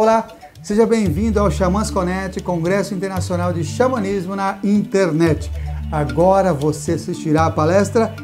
Olá, seja bem-vindo ao Xamãs Connect, Congresso Internacional de Xamanismo na Internet. Agora você assistirá a palestra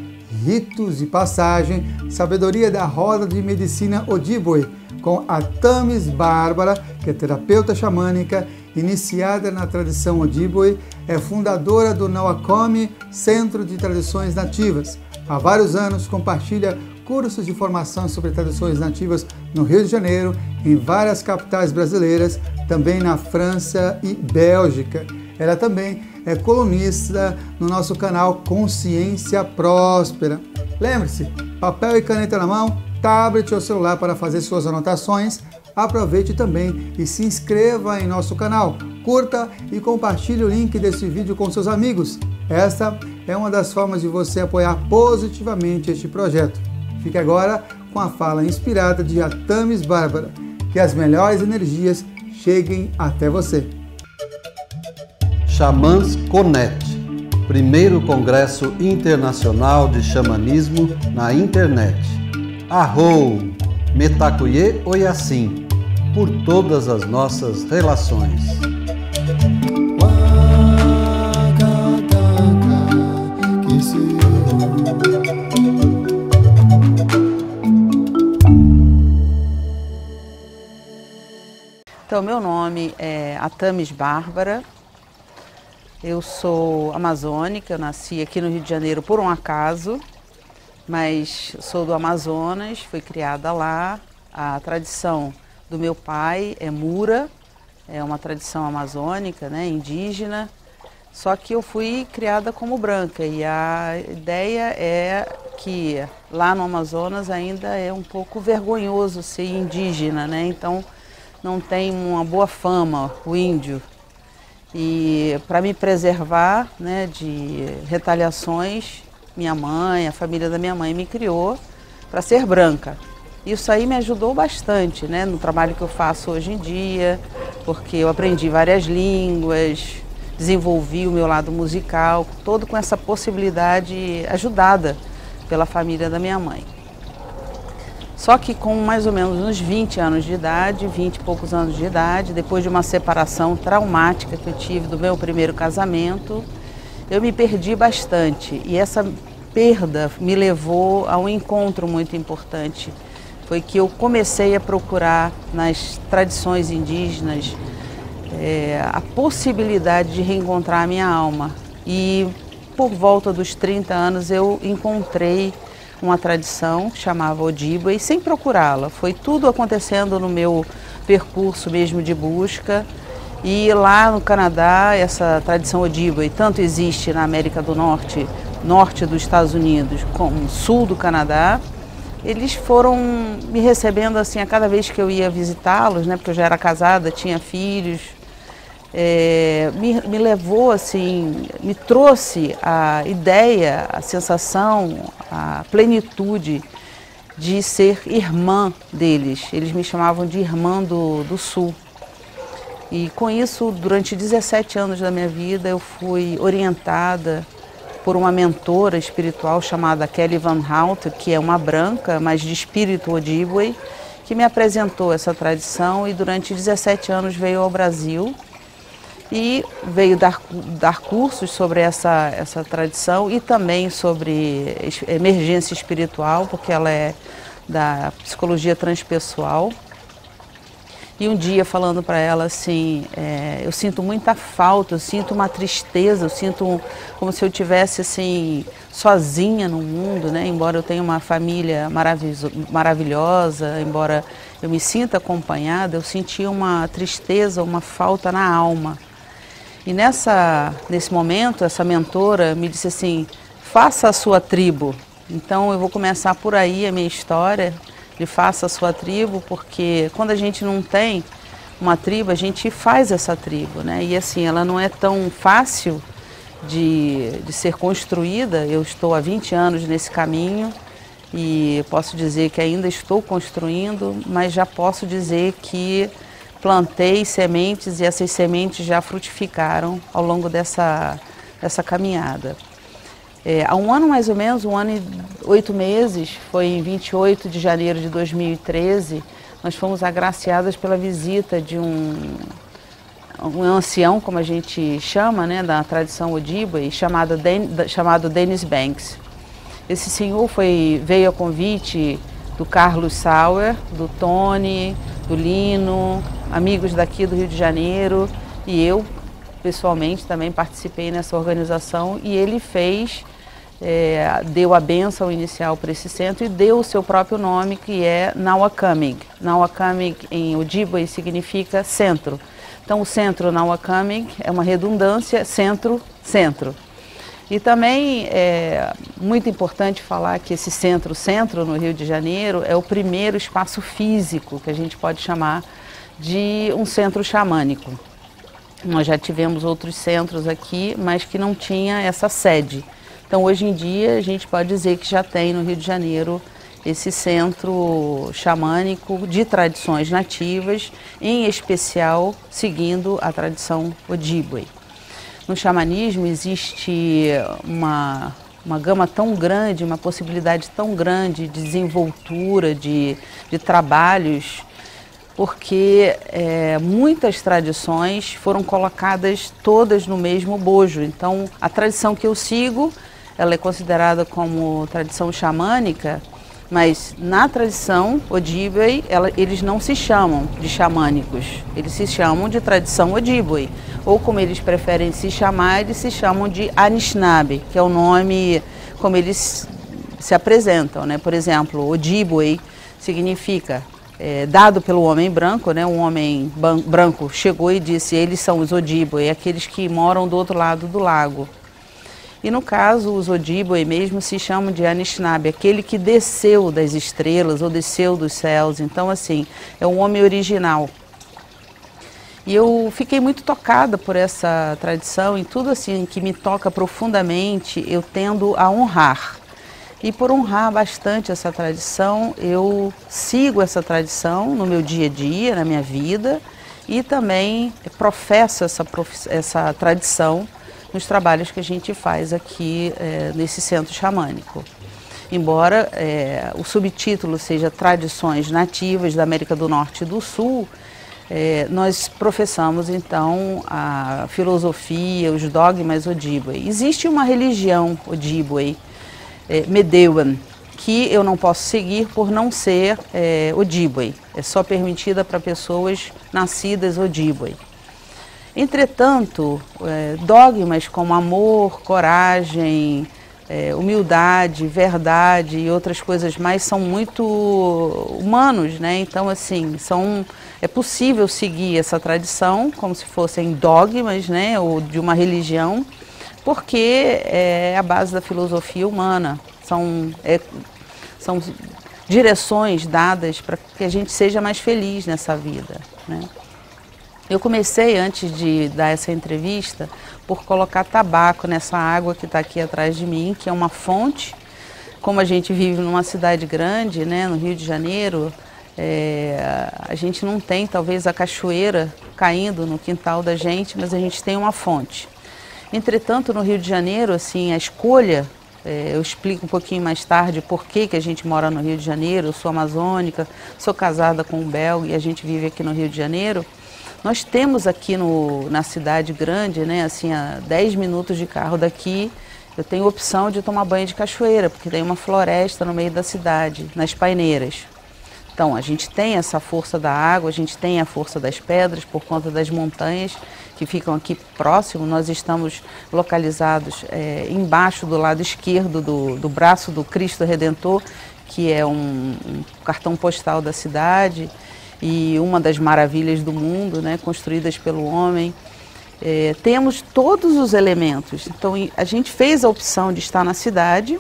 Ritos e Passagem, Sabedoria da Roda de Medicina Ojibwe, com a Thames Bárbara, que é terapeuta xamânica, iniciada na tradição Ojibwe, é fundadora do Nauakomi, Centro de Tradições Nativas. Há vários anos compartilha cursos de formação sobre tradições nativas no Rio de Janeiro, em várias capitais brasileiras, também na França e Bélgica. Ela também é colunista no nosso canal Consciência Próspera. Lembre-se, papel e caneta na mão, tablet ou celular para fazer suas anotações. Aproveite também e se inscreva em nosso canal. Curta e compartilhe o link desse vídeo com seus amigos. Esta é uma das formas de você apoiar positivamente este projeto. Fique agora com a fala inspirada de Thames Bárbara. Que as melhores energias cheguem até você. Xamãs Connect, primeiro Congresso Internacional de Xamanismo na Internet. Arrou, Metacuye Oyassim, por todas as nossas relações. Então, meu nome é Thames Bárbara, eu sou amazônica, eu nasci aqui no Rio de Janeiro por um acaso, mas sou do Amazonas, fui criada lá. A tradição do meu pai é Mura, é uma tradição amazônica, né, indígena, só que eu fui criada como branca e a ideia é que lá no Amazonas ainda é um pouco vergonhoso ser indígena, né, então não tem uma boa fama o índio. E para me preservar, né, de retaliações, minha mãe, a família da minha mãe me criou para ser branca. Isso aí me ajudou bastante, né, no trabalho que eu faço hoje em dia, porque eu aprendi várias línguas, desenvolvi o meu lado musical, todo com essa possibilidade ajudada pela família da minha mãe. Só que com mais ou menos uns 20 anos de idade, 20 e poucos anos de idade, depois de uma separação traumática que eu tive do meu primeiro casamento, eu me perdi bastante. E essa perda me levou a um encontro muito importante. Foi que eu comecei a procurar nas tradições indígenas a possibilidade de reencontrar a minha alma. E por volta dos 30 anos eu encontrei uma tradição que chamava Ojibwe, sem procurá-la. Foi tudo acontecendo no meu percurso mesmo de busca. E lá no Canadá, essa tradição Ojibwe tanto existe na América do Norte, norte dos Estados Unidos, como sul do Canadá. Eles foram me recebendo assim a cada vez que eu ia visitá-los, né, porque eu já era casada, tinha filhos. Me levou assim, me trouxe a ideia, a sensação, a plenitude de ser irmã deles. Eles me chamavam de irmã do Sul. E com isso, durante 17 anos da minha vida, eu fui orientada por uma mentora espiritual chamada Kelly Van Hout, que é uma branca, mas de espírito Ojibwe, que me apresentou essa tradição e durante 17 anos veio ao Brasil e veio dar cursos sobre essa tradição e também sobre emergência espiritual, porque ela é da psicologia transpessoal. E um dia falando para ela assim, eu sinto muita falta, eu sinto uma tristeza, eu sinto como se eu estivesse assim, sozinha no mundo, né? Embora eu tenha uma família maravilhosa, embora eu me sinta acompanhada, eu sentia uma tristeza, uma falta na alma. E nesse momento, essa mentora me disse assim, faça a sua tribo. Então eu vou começar por aí a minha história, de faça a sua tribo, porque quando a gente não tem uma tribo, a gente faz essa tribo, né? E assim, ela não é tão fácil de ser construída. Eu estou há 20 anos nesse caminho e posso dizer que ainda estou construindo, mas já posso dizer que plantei sementes e essas sementes já frutificaram ao longo dessa caminhada. Há um ano mais ou menos, 1 ano e 8 meses, foi em 28 de janeiro de 2013, nós fomos agraciadas pela visita de um ancião, como a gente chama, né, da tradição Ojibwe, chamado Dennis Banks. Esse senhor veio a convite do Carlos Sauer, do Tony, do Lino, amigos daqui do Rio de Janeiro, e eu pessoalmente também participei nessa organização, e ele deu a bênção inicial para esse centro e deu o seu próprio nome, que é Nauakamig. Nauakamig em Ojibwe significa centro. Então o centro Nauakamig é uma redundância, centro, centro. E também é muito importante falar que esse centro no Rio de Janeiro é o primeiro espaço físico que a gente pode chamar de um centro xamânico. Nós já tivemos outros centros aqui, mas que não tinha essa sede. Então hoje em dia a gente pode dizer que já tem no Rio de Janeiro esse centro xamânico de tradições nativas, em especial seguindo a tradição Ojibwe. No xamanismo existe uma gama tão grande, uma possibilidade tão grande de desenvoltura, de trabalhos, porque muitas tradições foram colocadas todas no mesmo bojo. Então a tradição que eu sigo, ela é considerada como tradição xamânica, mas na tradição Ojibwe, eles não se chamam de xamânicos, eles se chamam de tradição Ojibwe. Ou como eles preferem se chamar, eles se chamam de Anishinaabe, que é o nome como eles se apresentam, né? Por exemplo, Ojibwe significa dado pelo homem branco, né? Um homem branco chegou e disse: eles são os Ojibwe, aqueles que moram do outro lado do lago. E no caso, os Ojibwe mesmo se chamam de Anishinaabe, aquele que desceu das estrelas ou desceu dos céus. Então, assim, é um homem original. E eu fiquei muito tocada por essa tradição, e tudo assim que me toca profundamente, eu tendo a honrar. E por honrar bastante essa tradição, eu sigo essa tradição no meu dia a dia, na minha vida, e também professo essa tradição nos trabalhos que a gente faz aqui nesse centro xamânico. Embora o subtítulo seja Tradições Nativas da América do Norte e do Sul, nós professamos então a filosofia, os dogmas Ojibwe. Existe uma religião Ojibwe, Medewan, que eu não posso seguir por não ser Ojibwe. É só permitida para pessoas nascidas Ojibwe. Entretanto, dogmas como amor, coragem, humildade, verdade e outras coisas mais são muito humanos, né? Então, assim, é possível seguir essa tradição como se fossem dogmas, né? Ou de uma religião, porque é a base da filosofia humana. São direções dadas para que a gente seja mais feliz nessa vida, né? Eu comecei, antes de dar essa entrevista, por colocar tabaco nessa água que está aqui atrás de mim, que é uma fonte. Como a gente vive numa cidade grande, né, no Rio de Janeiro, a gente não tem talvez a cachoeira caindo no quintal da gente, mas a gente tem uma fonte. Entretanto, no Rio de Janeiro, assim, a escolha, eu explico um pouquinho mais tarde por que a gente mora no Rio de Janeiro. Eu sou amazônica, sou casada com um belga e a gente vive aqui no Rio de Janeiro. Nós temos aqui na cidade grande, né, assim, a 10 minutos de carro daqui, eu tenho opção de tomar banho de cachoeira, porque tem uma floresta no meio da cidade, nas paineiras. Então, a gente tem essa força da água, a gente tem a força das pedras por conta das montanhas que ficam aqui próximo. Nós estamos localizados embaixo do lado esquerdo do braço do Cristo Redentor, que é um cartão postal da cidade e uma das maravilhas do mundo, né, construídas pelo homem. Temos todos os elementos. Então, a gente fez a opção de estar na cidade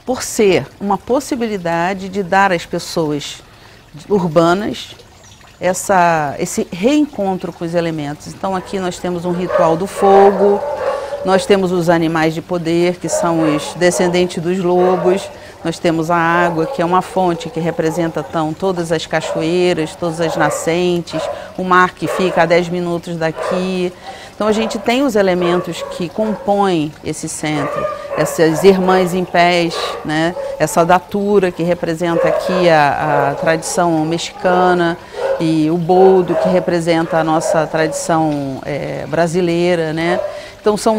por ser uma possibilidade de dar às pessoas urbanas esse reencontro com os elementos. Então, aqui nós temos um ritual do fogo, nós temos os animais de poder, que são os descendentes dos lobos. Nós temos a água, que é uma fonte que representa então, todas as cachoeiras, todas as nascentes, o mar que fica a 10 minutos daqui. Então a gente tem os elementos que compõem esse centro. essas irmãs em pés, né? Essa datura que representa aqui a tradição mexicana e o boldo que representa a nossa tradição brasileira, né? Então são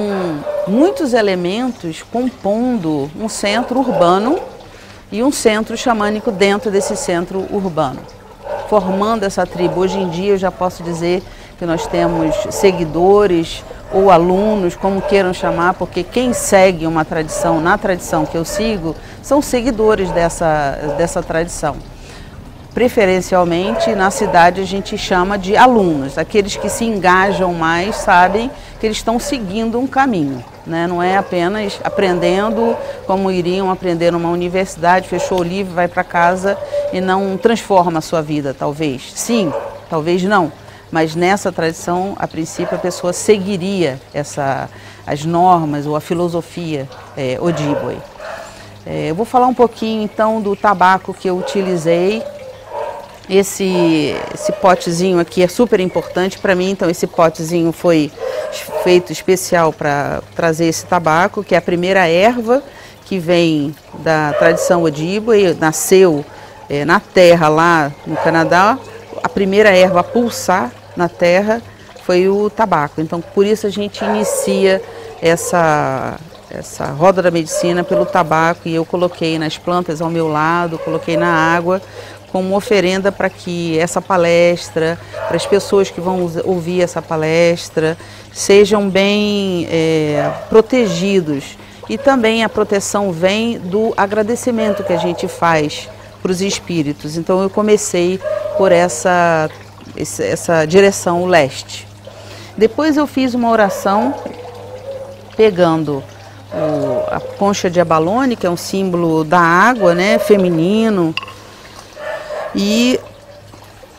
muitos elementos compondo um centro urbano e um centro xamânico dentro desse centro urbano, formando essa tribo. Hoje em dia eu já posso dizer que nós temos seguidores ou alunos, como queiram chamar, porque quem segue uma tradição, na tradição que eu sigo, são seguidores dessa tradição. Preferencialmente, na cidade a gente chama de alunos. Aqueles que se engajam mais sabem que eles estão seguindo um caminho, né? Não é apenas aprendendo como iriam aprender numa universidade, fechou o livro, vai para casa e não transforma a sua vida, talvez. Sim, talvez não. Mas nessa tradição, a princípio, a pessoa seguiria as normas ou a filosofia Ojibwe. Eu vou falar um pouquinho então do tabaco que eu utilizei. Esse potezinho aqui é super importante para mim, então esse potezinho foi feito especial para trazer esse tabaco, que é a primeira erva que vem da tradição Ojibwe, nasceu na terra lá no Canadá. A primeira erva a pulsar na terra foi o tabaco, então por isso a gente inicia essa roda da medicina pelo tabaco, e eu coloquei nas plantas ao meu lado, coloquei na água, como oferenda para que essa palestra, para as pessoas que vão ouvir essa palestra, sejam bem protegidos. E também a proteção vem do agradecimento que a gente faz para os espíritos. Então eu comecei por essa direção leste. Depois eu fiz uma oração pegando a concha de abalone, que é um símbolo da água, né, feminino, e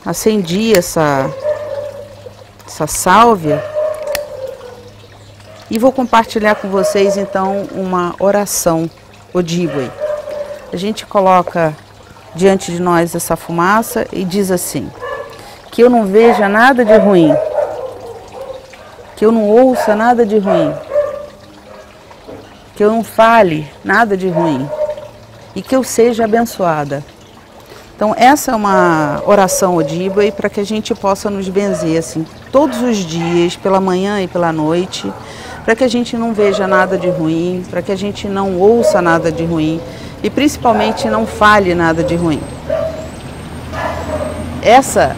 acendi essa sálvia e vou compartilhar com vocês então uma oração Ojibwe. A gente coloca diante de nós essa fumaça e diz assim: que eu não veja nada de ruim, que eu não ouça nada de ruim, que eu não fale nada de ruim e que eu seja abençoada. Então essa é uma oração Ojibwe para que a gente possa nos benzer assim todos os dias, pela manhã e pela noite, para que a gente não veja nada de ruim, para que a gente não ouça nada de ruim e principalmente não fale nada de ruim. Essa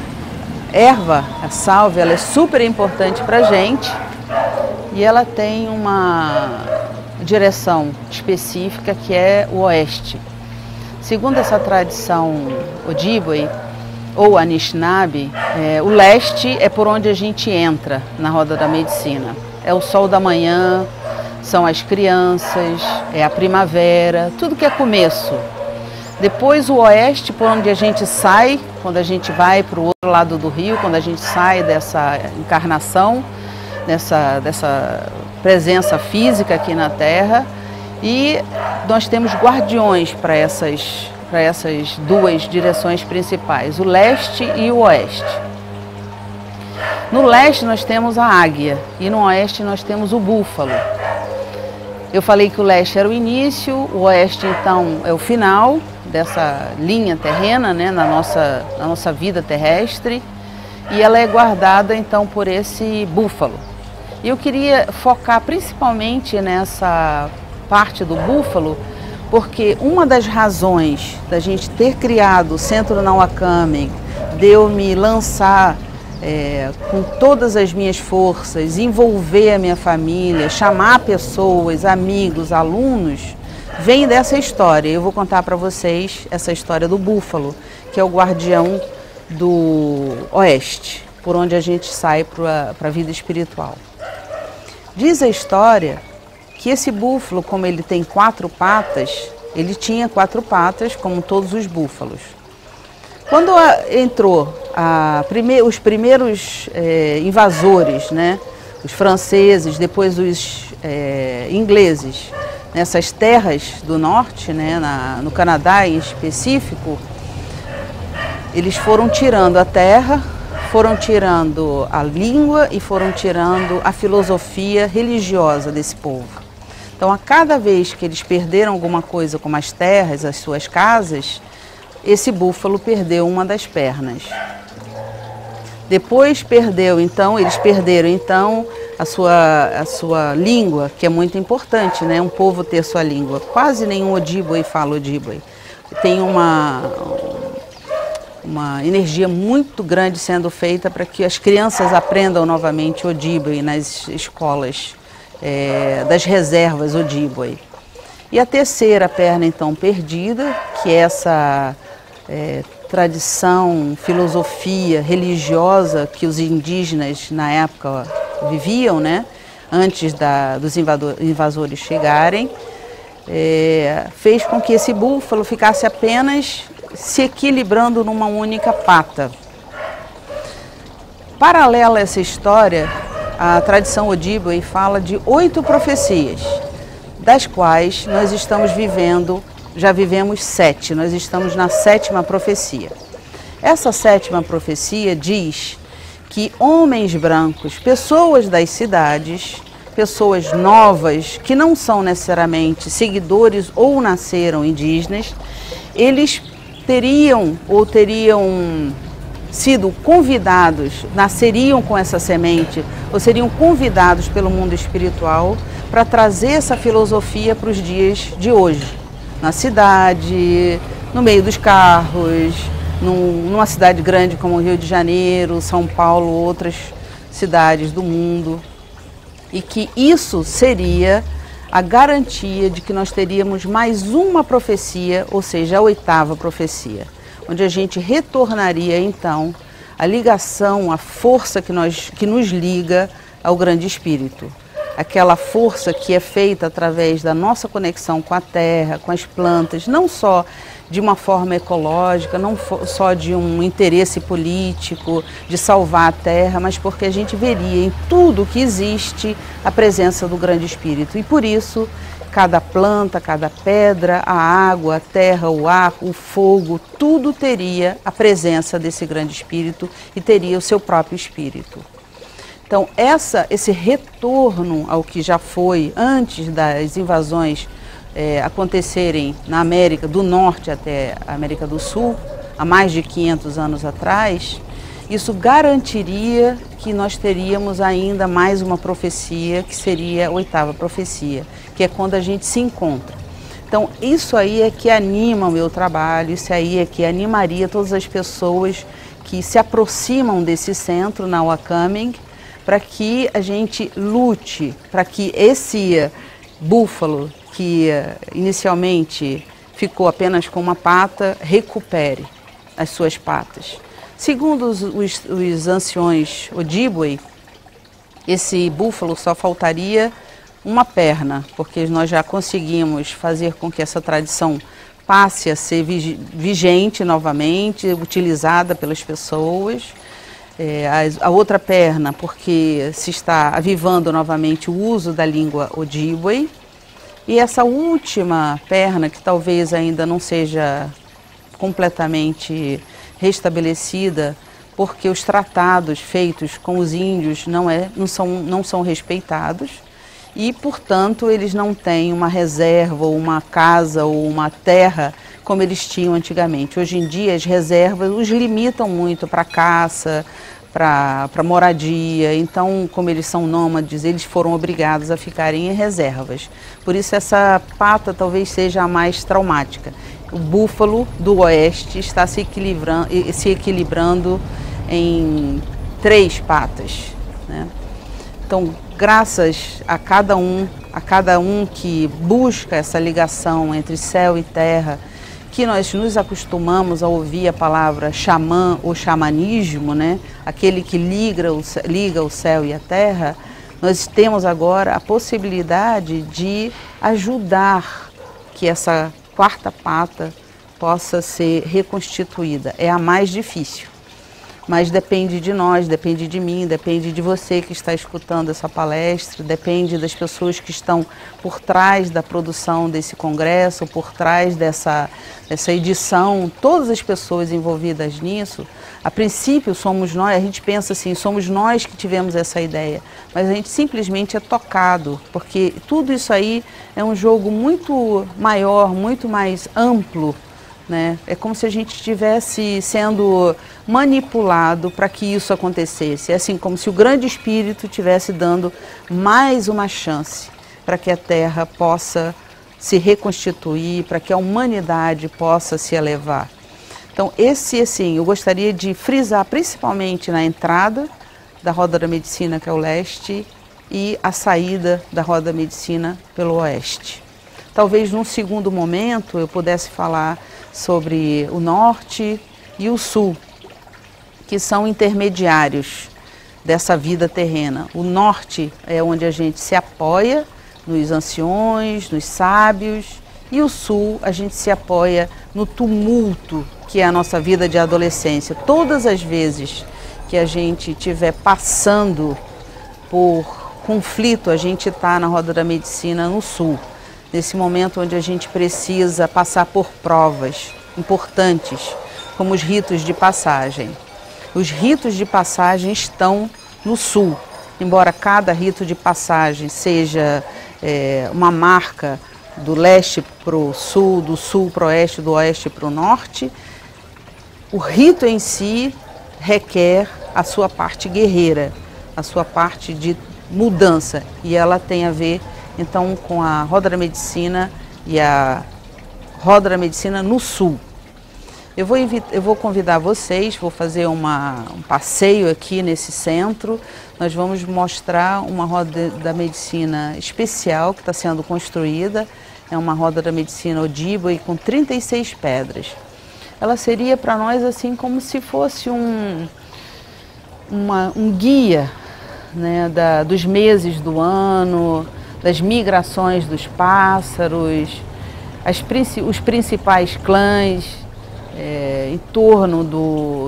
erva, a sálvia, ela é super importante para a gente e ela tem uma direção específica que é o oeste. Segundo essa tradição Ojibwe ou Anishinaabe, o leste é por onde a gente entra na roda da medicina. É o sol da manhã, são as crianças, é a primavera, tudo que é começo. Depois o oeste, por onde a gente sai, quando a gente vai para o outro lado do rio, quando a gente sai dessa encarnação, dessa presença física aqui na Terra. E nós temos guardiões para essas duas direções principais, o leste e o oeste. No leste nós temos a águia e no oeste nós temos o búfalo. Eu falei que o leste era o início, o oeste então é o final dessa linha terrena, né, na nossa vida terrestre, e ela é guardada então por esse búfalo. E eu queria focar principalmente nessa parte do búfalo, porque uma das razões da gente ter criado o Centro Nauacami, de eu me lançar com todas as minhas forças, envolver a minha família, chamar pessoas, amigos, alunos, vem dessa história. Eu vou contar para vocês essa história do búfalo, que é o guardião do oeste, por onde a gente sai para a vida espiritual. Diz a história que esse búfalo, como ele tem 4 patas, ele tinha 4 patas, como todos os búfalos. Quando entrou os primeiros invasores, né, os franceses, depois os ingleses, nessas terras do norte, né, no Canadá em específico, eles foram tirando a terra, foram tirando a língua e foram tirando a filosofia religiosa desse povo. Então, a cada vez que eles perderam alguma coisa, como as terras, as suas casas, esse búfalo perdeu uma das pernas. Depois eles perderam então a sua língua, que é muito importante, né? Um povo ter sua língua. Quase nenhum Ojibwe fala Ojibwe. Tem uma energia muito grande sendo feita para que as crianças aprendam novamente Ojibwe nas escolas das reservas Ojibwe. E a terceira perna então perdida, que é essa tradição, filosofia religiosa que os indígenas na época viviam, né? Antes dos invasores chegarem, fez com que esse búfalo ficasse apenas se equilibrando numa única pata. Paralela a essa história, a tradição Ojibwe fala de 8 profecias, das quais nós estamos já vivemos 7, nós estamos na 7ª profecia. Essa 7ª profecia diz que homens brancos, pessoas das cidades, pessoas novas, que não são necessariamente seguidores ou nasceram indígenas, eles teriam sido convidados, nasceriam com essa semente, ou seriam convidados pelo mundo espiritual para trazer essa filosofia para os dias de hoje. Na cidade, no meio dos carros, numa cidade grande como Rio de Janeiro, São Paulo, outras cidades do mundo. E que isso seria a garantia de que nós teríamos mais uma profecia, ou seja, a 8ª profecia, onde a gente retornaria então a ligação, a força que nos liga ao Grande Espírito. Aquela força que é feita através da nossa conexão com a terra, com as plantas, não só de uma forma ecológica, não só de um interesse político, de salvar a terra, mas porque a gente veria em tudo que existe a presença do Grande Espírito. E por isso, cada planta, cada pedra, a água, a terra, o ar, o fogo, tudo teria a presença desse Grande Espírito e teria o seu próprio Espírito. Então, esse retorno ao que já foi antes das invasões acontecerem na América do Norte até a América do Sul, há mais de 500 anos atrás, isso garantiria que nós teríamos ainda mais uma profecia, que seria a 8ª profecia, que é quando a gente se encontra. Então, isso aí é que anima o meu trabalho, isso aí é que animaria todas as pessoas que se aproximam desse centro, na Wakamin, para que a gente lute, para que esse búfalo, que inicialmente ficou apenas com uma pata, recupere as suas patas. Segundo os anciões Ojibwe, esse búfalo só faltaria uma perna, porque nós já conseguimos fazer com que essa tradição passe a ser vigente novamente, utilizada pelas pessoas. A outra perna, porque se está avivando novamente o uso da língua Ojibwe. E essa última perna, que talvez ainda não seja completamente restabelecida, porque os tratados feitos com os índios não são respeitados e, portanto, eles não têm uma reserva, ou uma casa, ou uma terra como eles tinham antigamente. Hoje em dia, as reservas os limitam muito para caça, para moradia. Então, como eles são nômades, eles foram obrigados a ficarem em reservas. Por isso, essa pata talvez seja a mais traumática. O búfalo do oeste está se equilibrando em 3 patas, né? Então, graças a cada um que busca essa ligação entre céu e terra, que nós nos acostumamos a ouvir a palavra xamã ou xamanismo, né? Aquele que liga o céu e a terra, nós temos agora a possibilidade de ajudar que essa 4ª pata possa ser reconstituída. É a mais difícil, mas depende de nós, depende de mim, depende de você que está escutando essa palestra, depende das pessoas que estão por trás da produção desse congresso, por trás dessa edição, todas as pessoas envolvidas nisso, A princípio somos nós, a gente pensa assim, somos nós que tivemos essa ideia, mas a gente simplesmente é tocado, porque tudo isso aí é um jogo muito maior, muito mais amplo, né? É como se a gente estivesse sendo manipulado para que isso acontecesse. É assim como se o grande espírito estivesse dando mais uma chance para que a Terra possa se reconstituir, para que a humanidade possa se elevar. Então, assim, eu gostaria de frisar principalmente na entrada da Roda da Medicina, que é o leste, e a saída da Roda da Medicina pelo oeste. Talvez num segundo momento eu pudesse falar sobre o norte e o sul, que são intermediários dessa vida terrena. O norte é onde a gente se apoia nos anciões, nos sábios, e o sul a gente se apoia no tumulto que é a nossa vida de adolescência. Todas as vezes que a gente estiver passando por conflito, a gente está na Roda da Medicina no sul, nesse momento onde a gente precisa passar por provas importantes, como os ritos de passagem. Os ritos de passagem estão no sul, embora cada rito de passagem seja uma marca do leste para o sul, do sul para o oeste, do oeste para o norte. O rito em si requer a sua parte guerreira, a sua parte de mudança, e ela tem a ver então com a Roda da Medicina e a Roda da Medicina no sul. Eu vou convidar vocês, vou fazer um passeio aqui nesse centro. Nós vamos mostrar uma Roda da Medicina especial que está sendo construída. É uma Roda da Medicina Odiba com 36 pedras. Ela seria para nós assim como se fosse um guia, né, dos meses do ano, das migrações dos pássaros, os principais clãs, em torno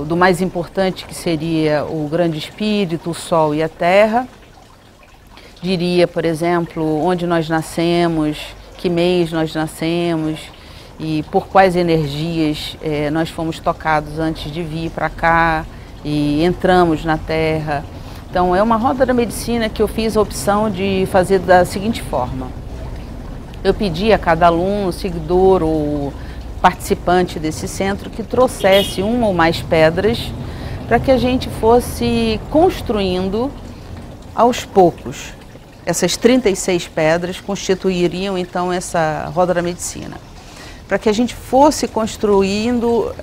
do mais importante, que seria o grande espírito, o sol e a terra. Diria, por exemplo, onde nós nascemos, que mês nós nascemos e por quais energias nós fomos tocados antes de vir para cá e entramos na Terra. Então é uma Roda da Medicina que eu fiz a opção de fazer da seguinte forma. Eu pedi a cada aluno, seguidor ou participante desse centro que trouxesse uma ou mais pedras para que a gente fosse construindo aos poucos. Essas 36 pedras constituiriam então essa Roda da Medicina, para que a gente fosse construindo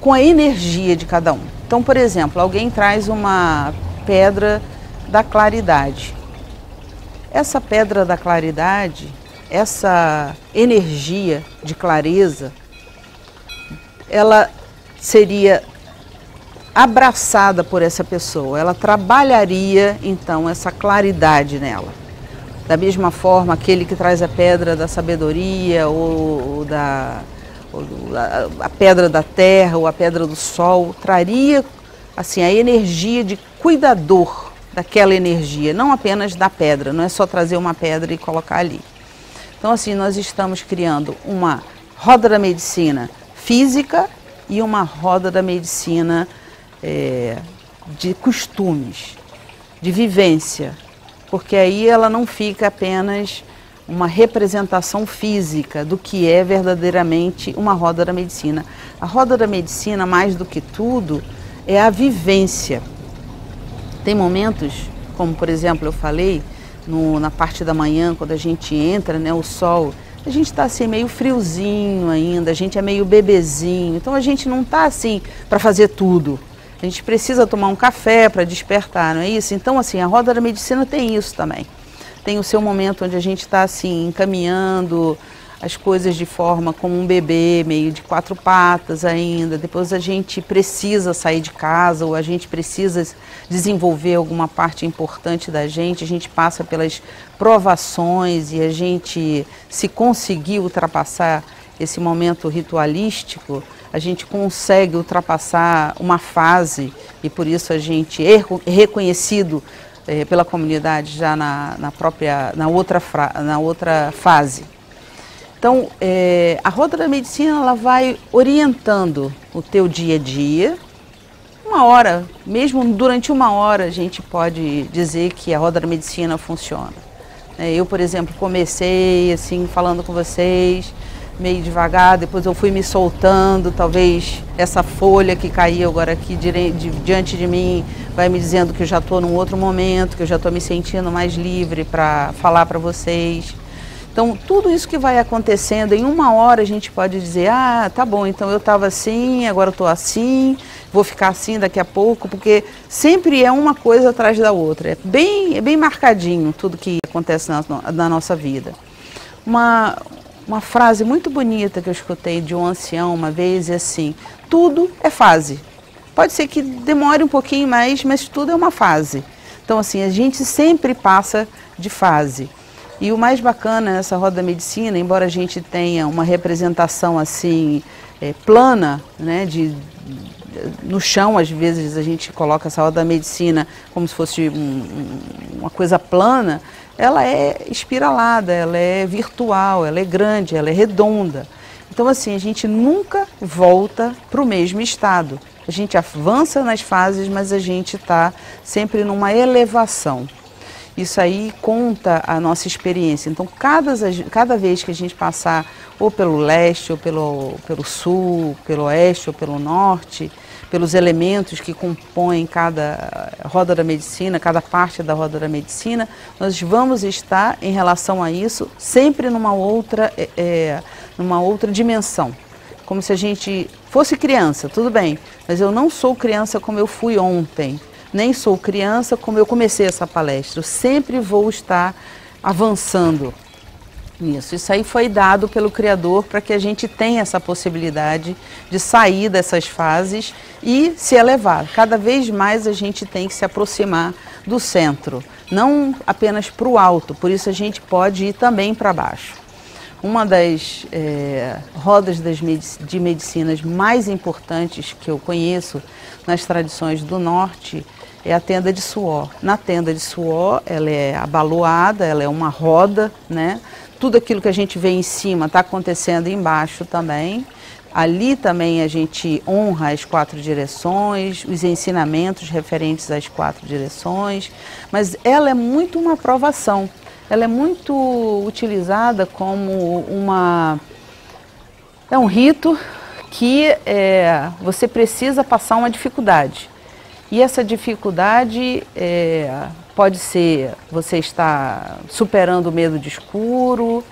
com a energia de cada um. Então, por exemplo, alguém traz uma pedra da claridade. Essa pedra da claridade, essa energia de clareza, ela seria abraçada por essa pessoa, ela trabalharia então essa claridade nela. Da mesma forma, aquele que traz a pedra da sabedoria ou a pedra da terra ou a pedra do sol, traria assim a energia de cuidador daquela energia, não apenas da pedra, não é só trazer uma pedra e colocar ali. Então assim, nós estamos criando uma Roda da Medicina física e uma Roda da Medicina de costumes, de vivência, porque aí ela não fica apenas uma representação física do que é verdadeiramente uma Roda da Medicina. A Roda da Medicina, mais do que tudo, é a vivência. Tem momentos, como por exemplo eu falei, na parte da manhã, quando a gente entra, né, o sol, a gente está assim meio friozinho ainda, a gente é meio bebezinho, então a gente não está assim para fazer tudo. A gente precisa tomar um café para despertar, não é isso? Então assim, a Roda da Medicina tem isso também. Tem o seu momento onde a gente está assim, encaminhando as coisas de forma como um bebê, meio de 4 patas ainda. Depois a gente precisa sair de casa ou a gente precisa desenvolver alguma parte importante da gente. A gente passa pelas provações e a gente, se conseguir ultrapassar esse momento ritualístico, a gente consegue ultrapassar uma fase e por isso a gente é reconhecido pela comunidade já na outra fase. Então, a roda da medicina, ela vai orientando o teu dia a dia. Uma hora, mesmo durante uma hora, a gente pode dizer que a roda da medicina funciona. Eu, por exemplo, comecei assim, falando com vocês, meio devagar, depois eu fui me soltando, talvez essa folha que caiu agora aqui diante de mim vai me dizendo que eu já estou num outro momento, que eu já estou me sentindo mais livre para falar para vocês. Então, tudo isso que vai acontecendo, em uma hora a gente pode dizer, ah, tá bom, então eu estava assim, agora eu estou assim, vou ficar assim daqui a pouco, porque sempre é uma coisa atrás da outra. É bem marcadinho tudo que acontece na nossa vida. Uma frase muito bonita que eu escutei de um ancião uma vez é assim, tudo é fase. Pode ser que demore um pouquinho mais, mas tudo é uma fase. Então, assim, a gente sempre passa de fase. E o mais bacana nessa roda da medicina, embora a gente tenha uma representação assim plana, né, no chão às vezes a gente coloca essa roda da medicina como se fosse uma coisa plana, ela é espiralada, ela é virtual, ela é grande, ela é redonda. Então assim, a gente nunca volta para o mesmo estado. A gente avança nas fases, mas a gente está sempre numa elevação. Isso aí conta a nossa experiência. Então, cada vez que a gente passar ou pelo leste, ou pelo sul, pelo oeste ou pelo norte, pelos elementos que compõem cada roda da medicina, cada parte da roda da medicina, nós vamos estar, em relação a isso, sempre numa outra dimensão. Como se a gente fosse criança, tudo bem, mas eu não sou criança como eu fui ontem. Nem sou criança como eu comecei essa palestra, eu sempre vou estar avançando nisso. Isso aí foi dado pelo Criador para que a gente tenha essa possibilidade de sair dessas fases e se elevar. Cada vez mais a gente tem que se aproximar do centro, não apenas para o alto, por isso a gente pode ir também para baixo. Uma das rodas de medicinas mais importantes que eu conheço nas tradições do norte é a tenda de suor. Na tenda de suor, ela é abaloada, ela é uma roda, né? Tudo aquilo que a gente vê em cima está acontecendo embaixo também. Ali também a gente honra as 4 direções, os ensinamentos referentes às 4 direções, mas ela é muito uma provação. Ela é muito utilizada como um rito que você precisa passar uma dificuldade. E essa dificuldade pode ser você estar superando o medo de escuro,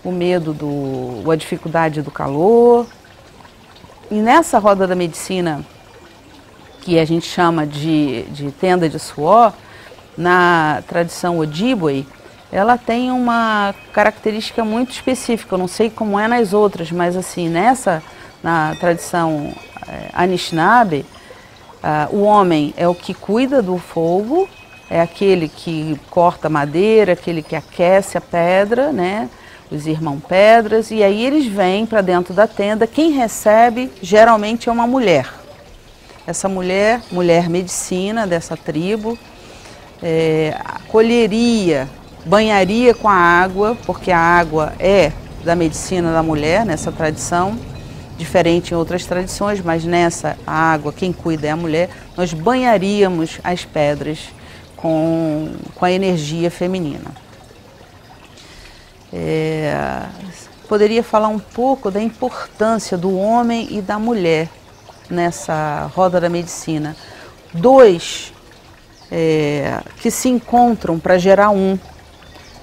a dificuldade do calor. E nessa roda da medicina, que a gente chama de tenda de suor, na tradição Ojibwe, ela tem uma característica muito específica, eu não sei como é nas outras, mas assim, na tradição Anishinaabe, o homem é o que cuida do fogo, é aquele que corta madeira, aquele que aquece a pedra, né? Os irmãos pedras, e aí eles vêm para dentro da tenda. Quem recebe geralmente é uma mulher. Essa mulher medicina dessa tribo, colheria, banharia com a água, porque a água é da medicina da mulher nessa tradição. Diferente em outras tradições, mas nessa a água, quem cuida é a mulher, nós banharíamos as pedras com a energia feminina. Poderia falar um pouco da importância do homem e da mulher nessa roda da medicina. 2 que se encontram para gerar um.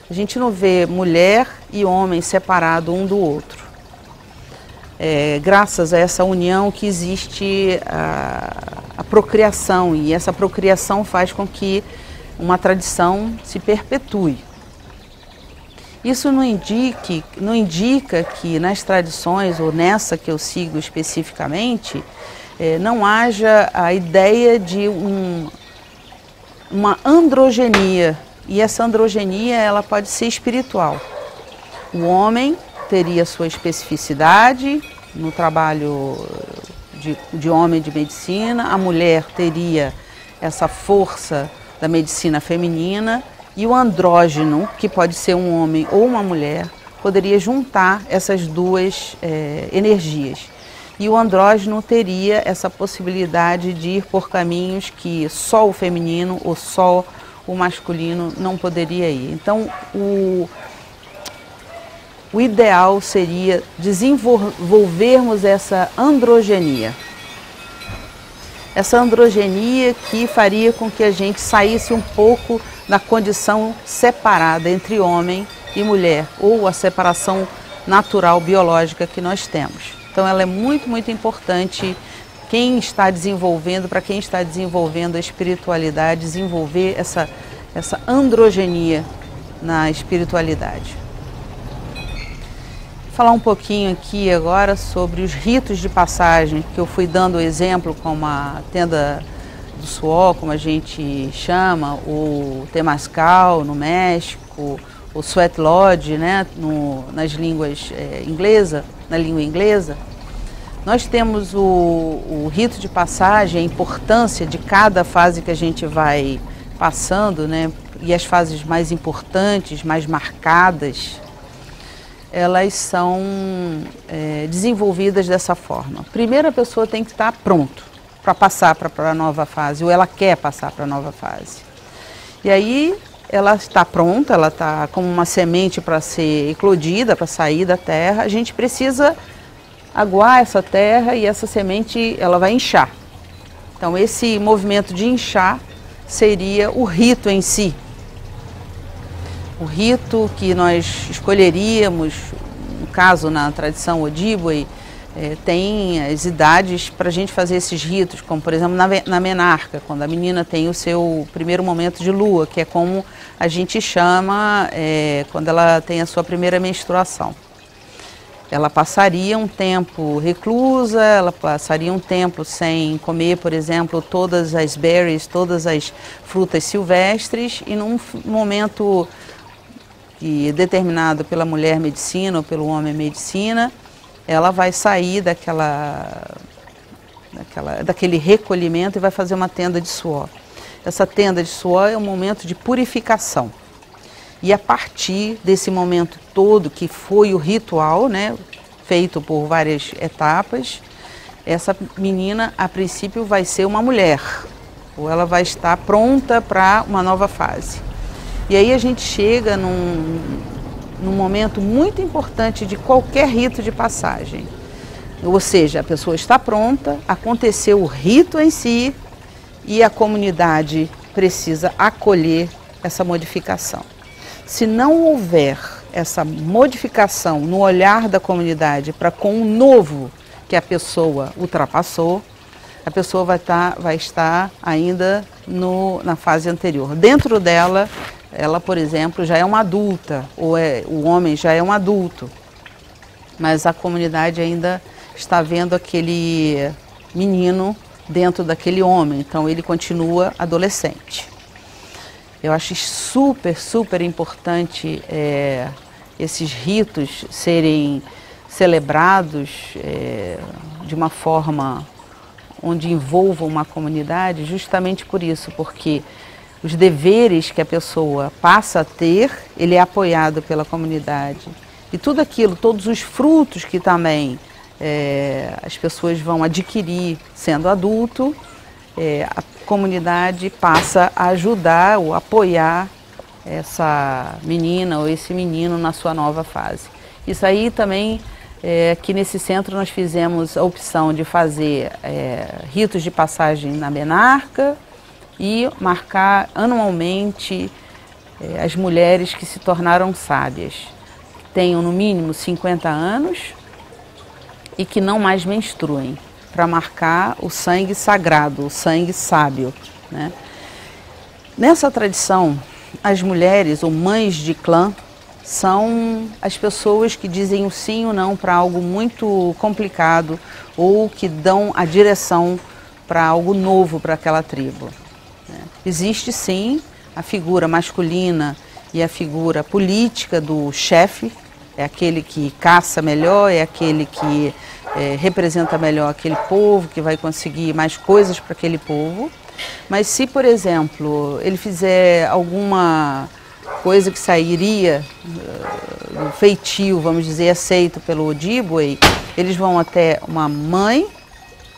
A gente não vê mulher e homem separado um do outro. Graças a essa união que existe a procriação, e essa procriação faz com que uma tradição se perpetue. Isso não indica que nas tradições, ou nessa que eu sigo especificamente, não haja a ideia de uma androgenia, e essa androgenia ela pode ser espiritual. O homem teria sua especificidade no trabalho de homem de medicina, a mulher teria essa força da medicina feminina, e o andrógeno, que pode ser um homem ou uma mulher, poderia juntar essas duas energias. E o andrógeno teria essa possibilidade de ir por caminhos que só o feminino ou só o masculino não poderia ir. Então, o ideal seria desenvolvermos essa androgenia. Essa androgenia que faria com que a gente saísse um pouco da condição separada entre homem e mulher, ou a separação natural, biológica que nós temos. Então ela é muito, muito importante para quem está desenvolvendo a espiritualidade, desenvolver essa androgenia na espiritualidade. Vou falar um pouquinho aqui agora sobre os ritos de passagem, que eu fui dando o exemplo como a tenda do suor, como a gente chama, o Temazcal no México, o Sweat Lodge, né, nas línguas na língua inglesa. Nós temos o rito de passagem, a importância de cada fase que a gente vai passando, né, e as fases mais importantes, mais marcadas, elas são desenvolvidas dessa forma. Primeiro a pessoa tem que estar pronto para passar para a nova fase, ou ela quer passar para a nova fase. E aí ela está pronta, ela está como uma semente para ser eclodida, para sair da terra. A gente precisa aguar essa terra e essa semente ela vai inchar. Então esse movimento de inchar seria o rito em si. O rito que nós escolheríamos, no caso na tradição Ojibwe, tem as idades para a gente fazer esses ritos, como por exemplo na menarca, quando a menina tem o seu primeiro momento de lua, que é como a gente chama quando ela tem a sua primeira menstruação. Ela passaria um tempo reclusa, ela passaria um tempo sem comer, por exemplo, todas as berries, todas as frutas silvestres, e num momento determinado pela mulher medicina ou pelo homem medicina, ela vai sair daquele recolhimento e vai fazer uma tenda de suor. Essa tenda de suor é um momento de purificação. E a partir desse momento todo, que foi o ritual, né, feito por várias etapas, essa menina, a princípio, vai ser uma mulher, ou ela vai estar pronta para uma nova fase. E aí a gente chega num momento muito importante de qualquer rito de passagem. Ou seja, a pessoa está pronta, aconteceu o rito em si e a comunidade precisa acolher essa modificação. Se não houver essa modificação no olhar da comunidade para com o novo que a pessoa ultrapassou, a pessoa vai estar ainda na fase anterior. Dentro dela, ela, por exemplo, já é uma adulta, ou o homem já é um adulto, mas a comunidade ainda está vendo aquele menino dentro daquele homem, então ele continua adolescente. Eu acho super, super importante esses ritos serem celebrados de uma forma onde envolvam uma comunidade, justamente por isso, porque os deveres que a pessoa passa a ter, ele é apoiado pela comunidade. E tudo aquilo, todos os frutos que também as pessoas vão adquirir sendo adulto, a comunidade passa a ajudar ou apoiar essa menina ou esse menino na sua nova fase. Isso aí também, aqui nesse centro nós fizemos a opção de fazer ritos de passagem na menarca e marcar anualmente as mulheres que se tornaram sábias, que tenham no mínimo 50 anos e que não mais menstruem, para marcar o sangue sagrado, o sangue sábio, né? Nessa tradição, as mulheres ou mães de clã são as pessoas que dizem o sim ou não para algo muito complicado ou que dão a direção para algo novo para aquela tribo. Existe sim a figura masculina e a figura política do chefe, é aquele que caça melhor, é aquele que representa melhor aquele povo, que vai conseguir mais coisas para aquele povo. Mas se, por exemplo, ele fizer alguma coisa que sairia do feitio, vamos dizer, aceito pelo Ojibwe, eles vão até uma mãe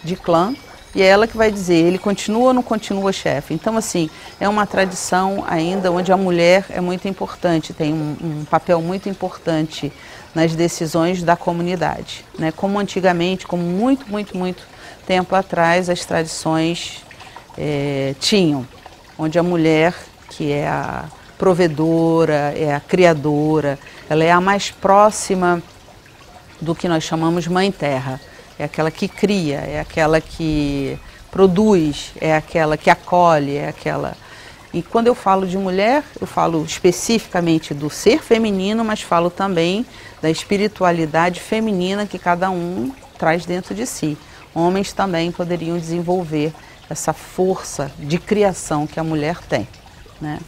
de clã e é ela que vai dizer, ele continua ou não continua chefe. Então, assim, é uma tradição ainda onde a mulher é muito importante, tem um papel muito importante nas decisões da comunidade, né? Como antigamente, como muito tempo atrás, as tradições tinham, onde a mulher, que é a provedora, é a criadora, ela é a mais próxima do que nós chamamos mãe terra. É aquela que cria, é aquela que produz, é aquela que acolhe, é aquela... E quando eu falo de mulher, eu falo especificamente do ser feminino, mas falo também da espiritualidade feminina que cada um traz dentro de si. Homens também poderiam desenvolver essa força de criação que a mulher tem, né?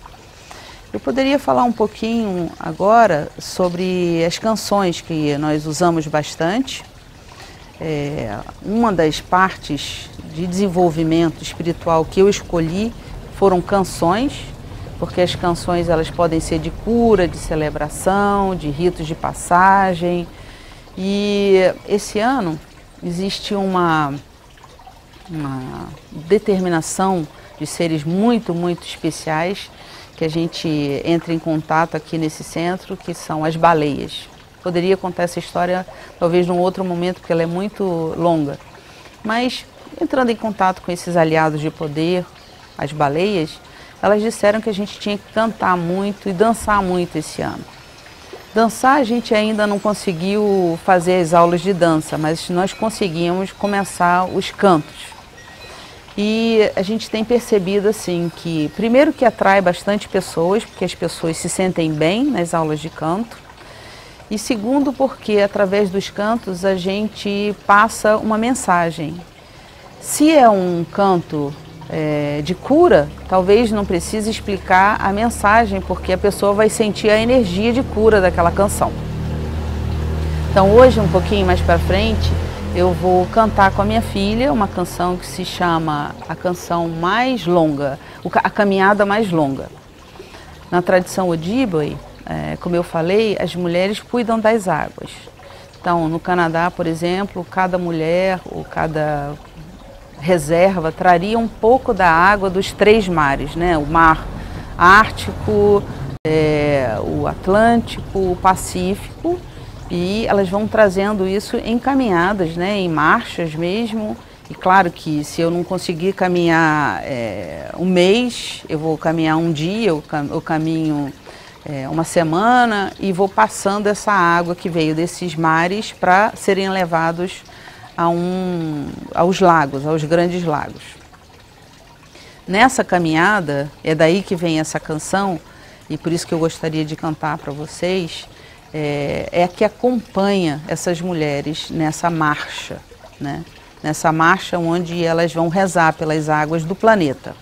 Eu poderia falar um pouquinho agora sobre as canções que nós usamos bastante. Uma das partes de desenvolvimento espiritual que eu escolhi foram canções, porque as canções elas podem ser de cura, de celebração, de ritos de passagem. E esse ano existe uma determinação de seres muito especiais que a gente entra em contato aqui nesse centro, que são as baleias. Poderia contar essa história talvez num outro momento, porque ela é muito longa. Mas entrando em contato com esses aliados de poder, as baleias, elas disseram que a gente tinha que cantar muito e dançar muito esse ano. Dançar a gente ainda não conseguiu fazer as aulas de dança, mas nós conseguimos começar os cantos. E a gente tem percebido assim que, primeiro que atrai bastante pessoas, porque as pessoas se sentem bem nas aulas de canto. E segundo porque através dos cantos a gente passa uma mensagem. Se é um canto de cura, talvez não precise explicar a mensagem, porque a pessoa vai sentir a energia de cura daquela canção. Então hoje, um pouquinho mais para frente, eu vou cantar com a minha filha uma canção que se chama A Canção Mais Longa, A Caminhada Mais Longa. Na tradição Ojibwe, como eu falei, as mulheres cuidam das águas. Então, no Canadá, por exemplo, cada mulher ou cada reserva traria um pouco da água dos 3 mares, né? O mar Ártico, o Atlântico, o Pacífico. E elas vão trazendo isso em caminhadas, né, em marchas mesmo. E claro que se eu não conseguir caminhar um mês, eu vou caminhar um dia, eu caminho uma semana e vou passando essa água que veio desses mares para serem levados aos lagos, aos grandes lagos. Nessa caminhada, é daí que vem essa canção, e por isso que eu gostaria de cantar para vocês. É a que acompanha essas mulheres nessa marcha, né? Nessa marcha onde elas vão rezar pelas águas do planeta,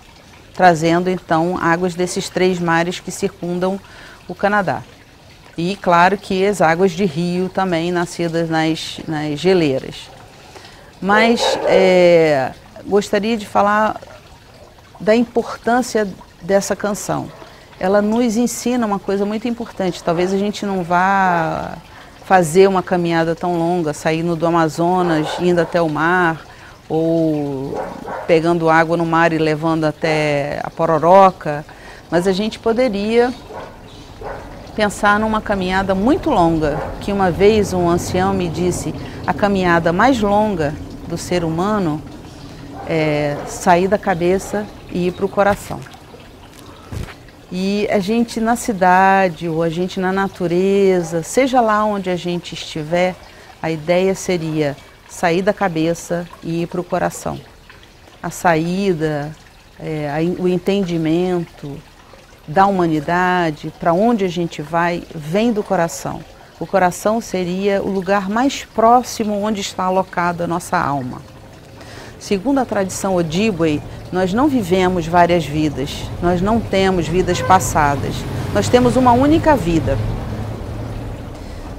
trazendo então águas desses 3 mares que circundam o Canadá. E claro que as águas de rio também, nascidas nas geleiras. Mas gostaria de falar da importância dessa canção. Ela nos ensina uma coisa muito importante. Talvez a gente não vá fazer uma caminhada tão longa, saindo do Amazonas, indo até o mar, ou pegando água no mar e levando até a Pororoca, mas a gente poderia pensar numa caminhada muito longa, que uma vez um ancião me disse, a caminhada mais longa do ser humano é sair da cabeça e ir para o coração. E a gente na cidade ou a gente na natureza, seja lá onde a gente estiver, a ideia seria sair da cabeça e ir para o coração. A saída, o entendimento da humanidade, para onde a gente vai, vem do coração. O coração seria o lugar mais próximo onde está alocada a nossa alma. Segundo a tradição Ojibwe, nós não vivemos várias vidas, nós não temos vidas passadas, nós temos uma única vida.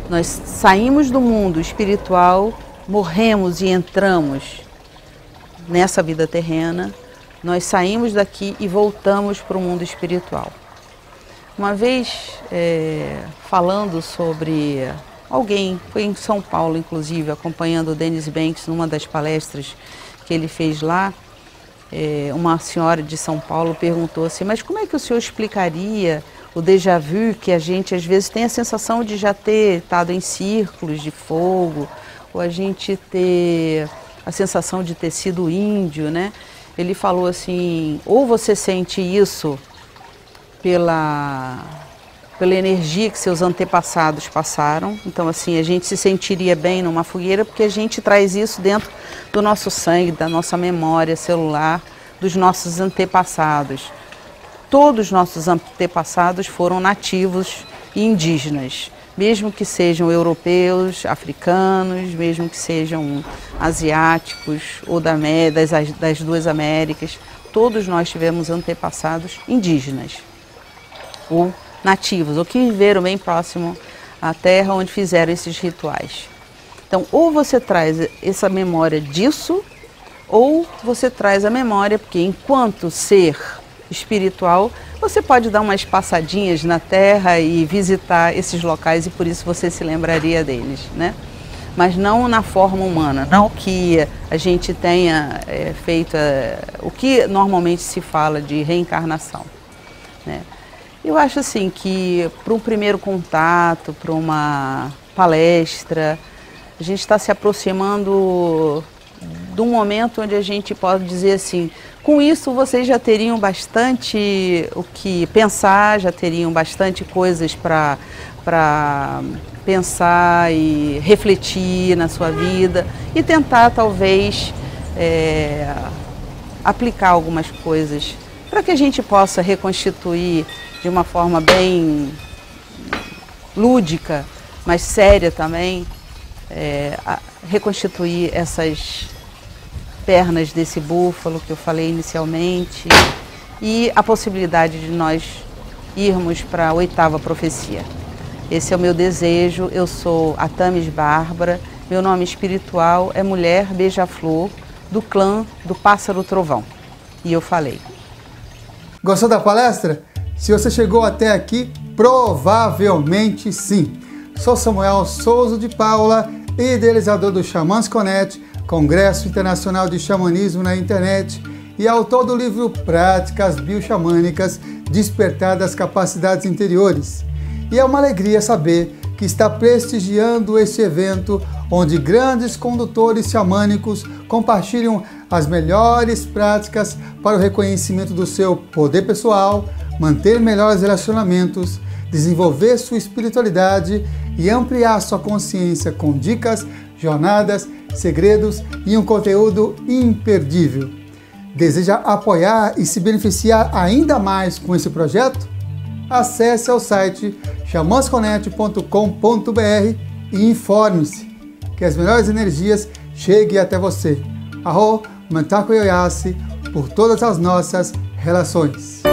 Nós saímos do mundo espiritual, morremos e entramos nessa vida terrena, nós saímos daqui e voltamos para o mundo espiritual. Uma vez, falando sobre alguém, foi em São Paulo, inclusive, acompanhando o Dennis Banks numa das palestras que ele fez lá, uma senhora de São Paulo perguntou assim, mas como é que o senhor explicaria o déjà vu, que a gente às vezes tem a sensação de já ter estado em círculos de fogo, ou a gente ter a sensação de ter sido índio, né? Ele falou assim, ou você sente isso pela energia que seus antepassados passaram, então assim, a gente se sentiria bem numa fogueira porque a gente traz isso dentro do nosso sangue, da nossa memória celular, dos nossos antepassados. Todos os nossos antepassados foram nativos e indígenas, mesmo que sejam europeus, africanos, mesmo que sejam asiáticos ou das duas Américas, todos nós tivemos antepassados indígenas ou nativos, ou que viveram bem próximo à terra onde fizeram esses rituais. Então, ou você traz essa memória disso, ou você traz a memória, porque enquanto ser espiritual, você pode dar umas passadinhas na terra e visitar esses locais e por isso você se lembraria deles, né? Mas não na forma humana, não que a gente tenha feito o que normalmente se fala de reencarnação, né? Eu acho assim que para um primeiro contato, para uma palestra, a gente está se aproximando de um momento onde a gente pode dizer assim, com isso vocês já teriam bastante o que pensar, já teriam bastante coisas para pensar e refletir na sua vida e tentar talvez aplicar algumas coisas para que a gente possa reconstituir de uma forma bem lúdica, mas séria também, reconstituir essas pernas desse búfalo que eu falei inicialmente e a possibilidade de nós irmos para a 8ª profecia. Esse é o meu desejo. Eu sou a Tamis Bárbara, meu nome espiritual é Mulher Beija-Flor, do clã do Pássaro Trovão. E eu falei. Gostou da palestra? Se você chegou até aqui, provavelmente sim. Sou Samuel Souza de Paula, idealizador do Xamãs Connect, Congresso Internacional de Xamanismo na Internet e autor do livro Práticas Bioxamânicas, Despertar das Capacidades Interiores. E é uma alegria saber que está prestigiando esse evento onde grandes condutores xamânicos compartilham as melhores práticas para o reconhecimento do seu poder pessoal, manter melhores relacionamentos, desenvolver sua espiritualidade e ampliar sua consciência com dicas, jornadas, segredos e um conteúdo imperdível. Deseja apoiar e se beneficiar ainda mais com esse projeto? Acesse ao site xamansconnect.com.br e informe-se que as melhores energias cheguem até você. Arro Mantaku Yoyasi por todas as nossas relações.